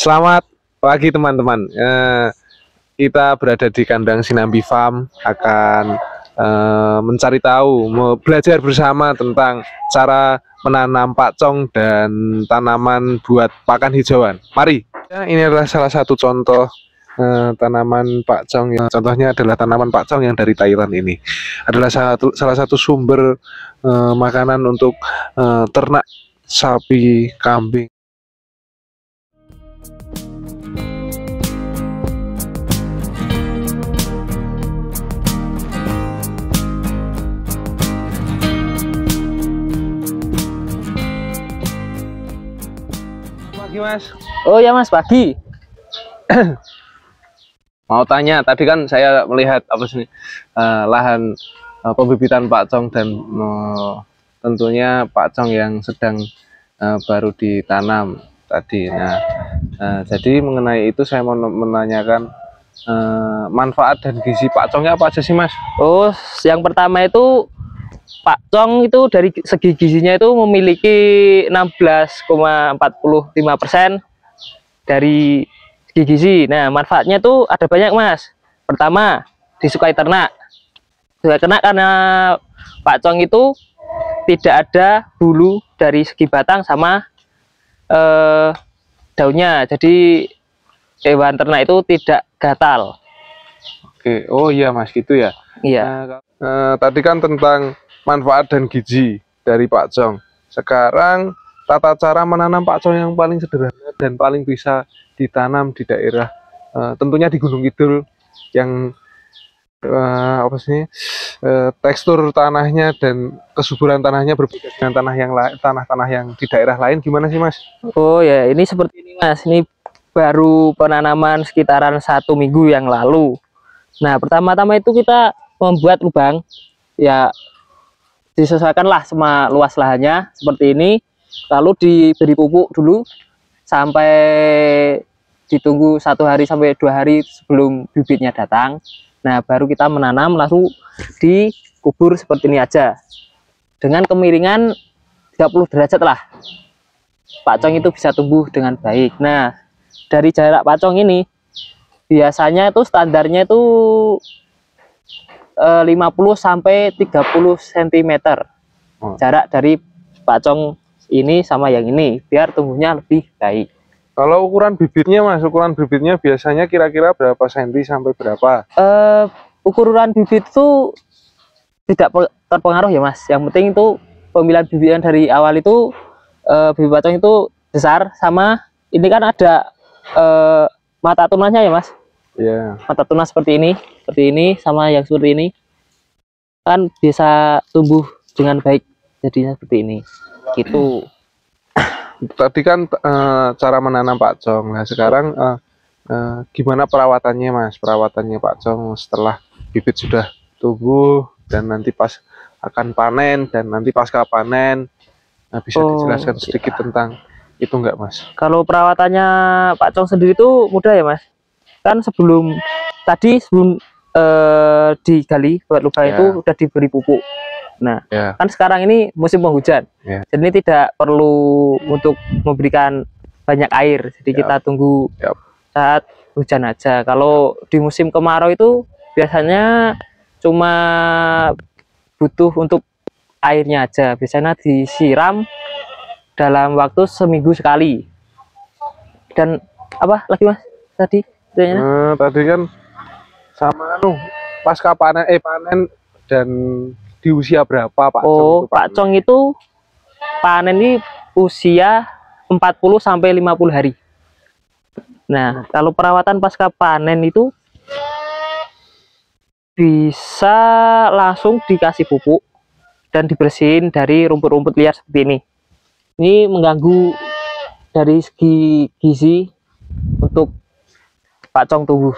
Selamat pagi teman-teman. Kita berada di kandang Sinambi Farm, akan mencari tahu, belajar bersama tentang cara menanam pakcong dan tanaman buat pakan hijauan. Mari. Ini adalah salah satu contoh tanaman pakcong. Contohnya adalah tanaman pakcong yang dari Thailand ini. Adalah salah satu sumber makanan untuk ternak sapi, kambing. Pagi Mas. Oh ya Mas, pagi. Mau tanya, tadi kan saya melihat lahan pembibitan pakcong dan tentunya pakcong yang sedang baru ditanam tadi. Nah, jadi mengenai itu saya mau menanyakan manfaat dan gizi pakcongnya apa aja sih Mas? Oh, yang pertama itu pakcong itu dari segi gizinya itu memiliki 16,45% dari segi gizi. Nah, manfaatnya itu ada banyak Mas. Pertama, disukai ternak. Disukai ternak karena pakcong itu tidak ada bulu dari segi batang sama daunnya. Jadi hewan ternak itu tidak gatal. Oke, oh iya Mas, gitu ya. Iya. Tadi kan tentang manfaat dan gizi dari pakcong. Sekarang tata cara menanam pakcong yang paling sederhana dan paling bisa ditanam di daerah tentunya di Gunung Kidul yang tekstur tanahnya dan kesuburan tanahnya berbeda dengan tanah-tanah yang di daerah lain, gimana sih Mas? Oh ya, ini seperti ini Mas. Ini baru penanaman sekitaran 1 minggu yang lalu. Nah, pertama-tama itu kita membuat lubang, ya disesuaikanlah sama luas lahannya seperti ini, lalu diberi pupuk dulu sampai ditunggu 1 hari sampai 2 hari sebelum bibitnya datang. Nah, baru kita menanam, lalu dikubur seperti ini aja dengan kemiringan 30 derajat lah, pakcong itu bisa tumbuh dengan baik. Nah, dari jarak pakcong ini biasanya itu standarnya itu 50 sampai 30 cm jarak dari pakcong ini sama yang ini biar tumbuhnya lebih baik. Kalau ukuran bibitnya Mas, ukuran bibitnya biasanya kira-kira berapa senti sampai berapa? Ukuran bibit itu tidak terpengaruh ya Mas. Yang penting itu pemilihan bibit dari awal itu bibit pakcong itu besar, sama ini kan ada mata tunanya ya Mas. Yeah. Mata tunas seperti ini sama yang seperti ini kan bisa tumbuh dengan baik, jadinya seperti ini gitu. Tadi kan cara menanam pakcong. Nah sekarang gimana perawatannya Mas? Perawatannya pakcong setelah bibit sudah tumbuh dan nanti pas akan panen dan nanti pasca panen, bisa dijelaskan sedikit tentang itu enggak Mas? Kalau perawatannya pakcong sendiri itu mudah ya Mas. Kan sebelum digali buat lubang itu udah diberi pupuk. Nah, kan sekarang ini musim penghujan, jadi ini tidak perlu untuk memberikan banyak air, jadi kita tunggu saat hujan aja. Kalau di musim kemarau itu biasanya cuma butuh untuk airnya aja, biasanya disiram dalam waktu seminggu sekali. Dan apa lagi Mas tadi? Tadi kan sama pasca panen panen dan di usia berapa pakcong? Oh, pakcong itu panen ini usia 40 sampai 50 hari. Nah, kalau perawatan pasca panen itu bisa langsung dikasih pupuk dan dibersihin dari rumput-rumput liar seperti ini. Ini mengganggu dari segi gizi untuk pakcong tumbuh.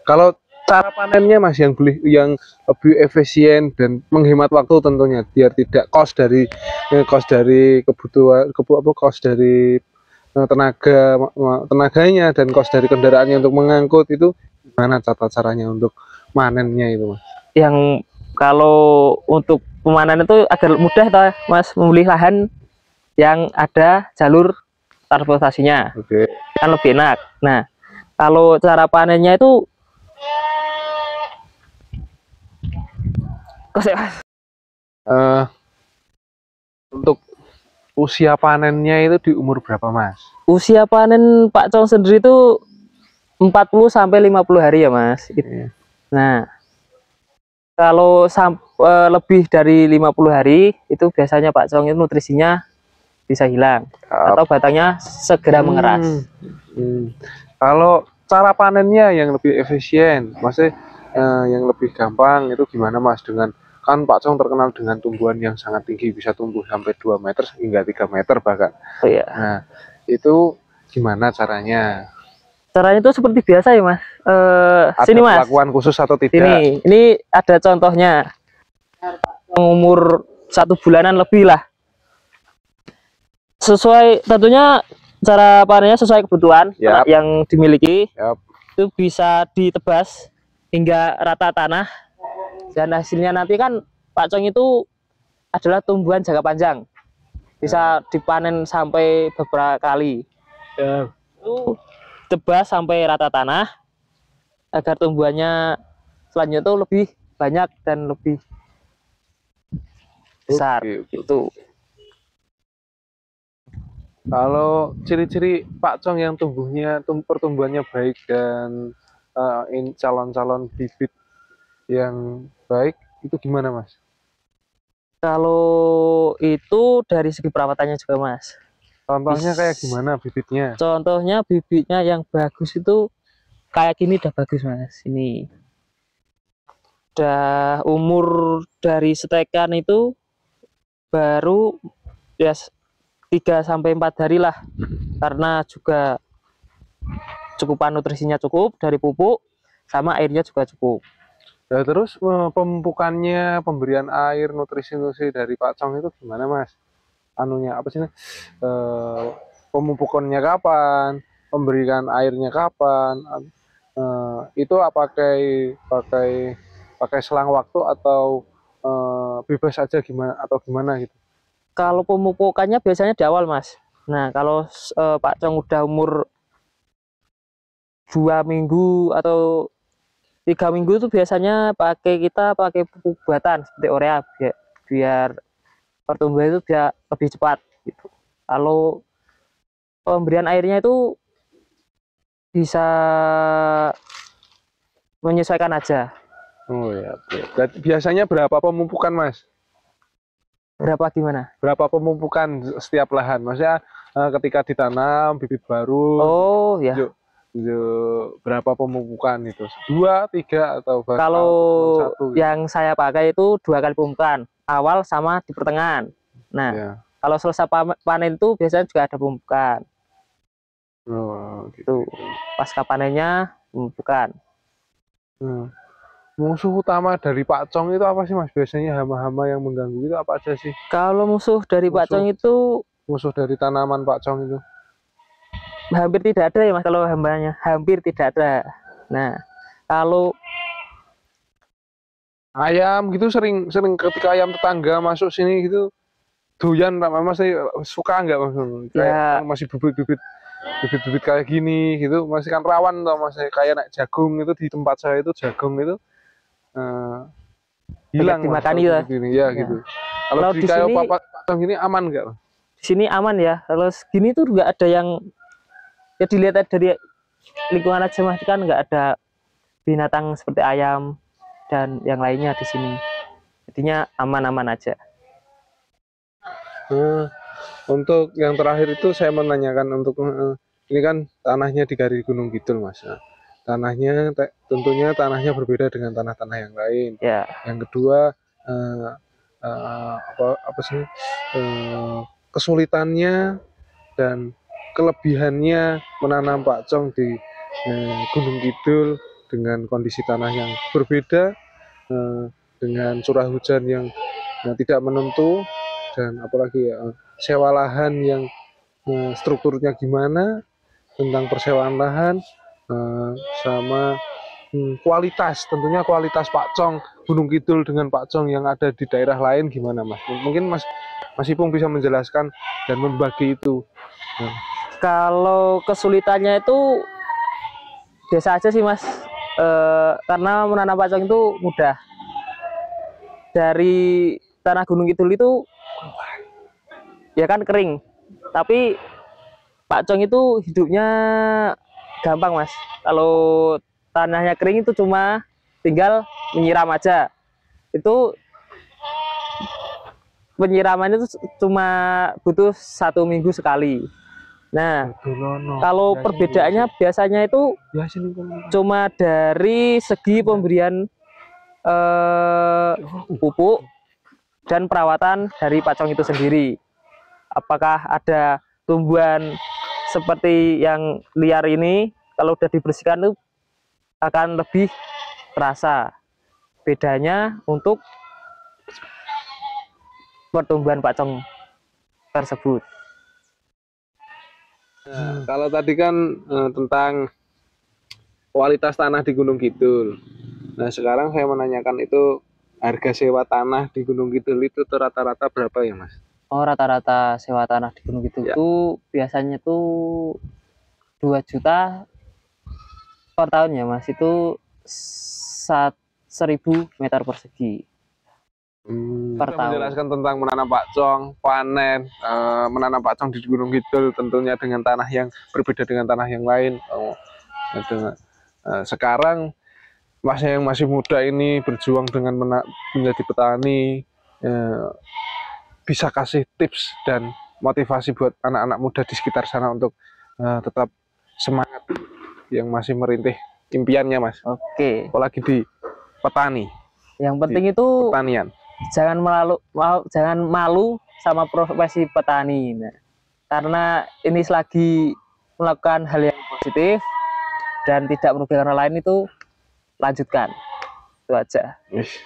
Kalau cara panennya Mas yang lebih efisien dan menghemat waktu tentunya, biar tidak cost dari kebutuhan cost dari tenaganya dan cost dari kendaraannya untuk mengangkut, itu gimana tata caranya untuk manennya itu Mas? Yang kalau untuk pemanen itu agak mudah toh Mas, memilih lahan yang ada jalur transportasinya, Oke. kan lebih enak. Nah, kalau cara panennya itu Eh, untuk usia panennya itu di umur berapa, Mas? usia panen Pak Cong sendiri itu 40 sampai 50 hari ya, Mas. Iya. Nah, kalau lebih dari 50 hari itu biasanya Pak Cong itu nutrisinya bisa hilang atau batangnya segera mengeras. Kalau cara panennya yang lebih efisien, maksudnya yang lebih gampang itu gimana, Mas? Dengan kan Pak Cong terkenal dengan tumbuhan yang sangat tinggi, bisa tumbuh sampai 2 meter hingga 3 meter bahkan. Oh iya. Nah, itu gimana caranya? Caranya itu seperti biasa ya, Mas. Ada Sini, Mas. perlakuan khusus atau tidak? Ini ada contohnya. Umur 1 bulanan lebih lah. Sesuai tentunya cara panennya sesuai kebutuhan yang dimiliki. Itu bisa ditebas hingga rata tanah. Dan hasilnya nanti kan Pak Cong itu adalah tumbuhan jangka panjang. Bisa dipanen sampai beberapa kali. Itu tebas sampai rata tanah agar tumbuhannya selanjutnya itu lebih banyak dan lebih besar. Itu. Kalau ciri-ciri Pak Cong yang pertumbuhannya baik dan calon-calon bibit yang baik itu gimana, Mas? Kalau itu dari segi perawatannya juga, Mas. Contohnya kayak gimana bibitnya? Contohnya bibitnya yang bagus itu kayak gini udah bagus, Mas. Ini udah umur dari setekan itu baru ya 3 sampai 4 hari lah. Karena juga cukupan nutrisinya cukup dari pupuk sama airnya juga cukup. Ya, terus pemupukannya, pemberian air, nutrisi dari Pak Cong itu gimana, Mas? Anunya apa sih? Pemupukannya kapan? Pemberian airnya kapan? Itu pakai selang waktu atau bebas aja gimana gitu? Kalau pemupukannya biasanya di awal, Mas. Nah, kalau Pak Cong udah umur 2 minggu atau 3 minggu itu biasanya kita pakai pupuk buatan seperti urea biar pertumbuhan itu biar lebih cepat gitu. Kalau pemberian airnya itu bisa menyesuaikan aja. Oh ya, biasanya berapa pemupukan, Mas? Berapa gimana? Berapa pemupukan setiap lahan? Maksudnya ketika ditanam bibit baru. Oh ya. Berapa pemupukan itu? 2, 3 atau kalau 1? Yang saya pakai itu 2 kali pemupukan, awal sama di pertengahan. Nah, kalau selesai panen itu biasanya juga ada pemupukan. Oh, gitu. Pasca panennya pemupukan. Musuh utama dari Pak Cong itu apa sih, Mas? Biasanya hama-hama yang mengganggu itu apa aja sih? Kalau musuh dari Pak Cong itu, musuh dari tanaman Pak Cong itu hampir tidak ada ya, Mas. Kalau hambanya hampir tidak ada. Nah, kalau ayam gitu sering ketika ayam tetangga masuk sini gitu doyan, Mas suka nggak, Mas? Kayak masih bibit kayak gini gitu masih kan rawan toh, Mas, kayak naik jagung itu di tempat saya itu jagung itu hilang dimakani ya. Gitu. Kalau di kayak Pak Cong gini aman nggak? Di sini aman ya. Kalau segini tuh nggak ada yang ya dilihat dari lingkungan aja, Mas, kan nggak ada binatang seperti ayam dan yang lainnya di sini. Jadinya aman-aman aja. Untuk yang terakhir itu saya menanyakan untuk ini kan tanahnya di Gari Gunung Kidul, Mas. Tanahnya tentunya tanahnya berbeda dengan tanah-tanah yang lain. Yang kedua apa sih kesulitannya dan kelebihannya menanam pakcong di Gunung Kidul dengan kondisi tanah yang berbeda, dengan curah hujan yang tidak menentu, dan apalagi sewa lahan yang strukturnya gimana, tentang persewaan lahan, sama kualitas, tentunya kualitas pakcong Gunung Kidul dengan pakcong yang ada di daerah lain gimana, Mas? Mungkin Mas Ipung bisa menjelaskan dan membagi itu. Kalau kesulitannya itu biasa aja sih Mas. Karena menanam pacong itu mudah. Dari tanah Gunung Kidul itu ya kan kering, tapi pacong itu hidupnya gampang Mas. Kalau tanahnya kering itu cuma tinggal menyiram aja. Itu penyiramannya itu cuma butuh 1 minggu sekali. Nah, kalau perbedaannya biasanya itu cuma dari segi pemberian pupuk dan perawatan dari pacong itu sendiri. Apakah ada tumbuhan seperti yang liar ini, kalau udah dibersihkan itu akan lebih terasa bedanya untuk pertumbuhan pacong tersebut. Nah, kalau tadi kan tentang kualitas tanah di Gunung Kidul. Nah, sekarang saya menanyakan itu harga sewa tanah di Gunung Kidul itu rata-rata berapa ya, Mas? Oh, rata-rata sewa tanah di Gunung Kidul Ya. itu biasanya tuh 2 juta per tahun ya, Mas. Itu 1.000 meter persegi. Per Kita tahun. menjelaskan tentang menanam pakcong, panen, menanam pakcong di Gunung Kidul tentunya dengan tanah yang berbeda dengan tanah yang lain. Sekarang Mas yang masih muda ini berjuang dengan menjadi petani, bisa kasih tips dan motivasi buat anak-anak muda di sekitar sana untuk tetap semangat yang masih merintih impiannya, Mas. Oke. Apalagi di petani. Yang penting itu Pertanian. jangan malu sama profesi petani. Nah, karena ini selagi melakukan hal yang positif dan tidak merugikan orang lain, itu lanjutkan. Itu aja. Yes.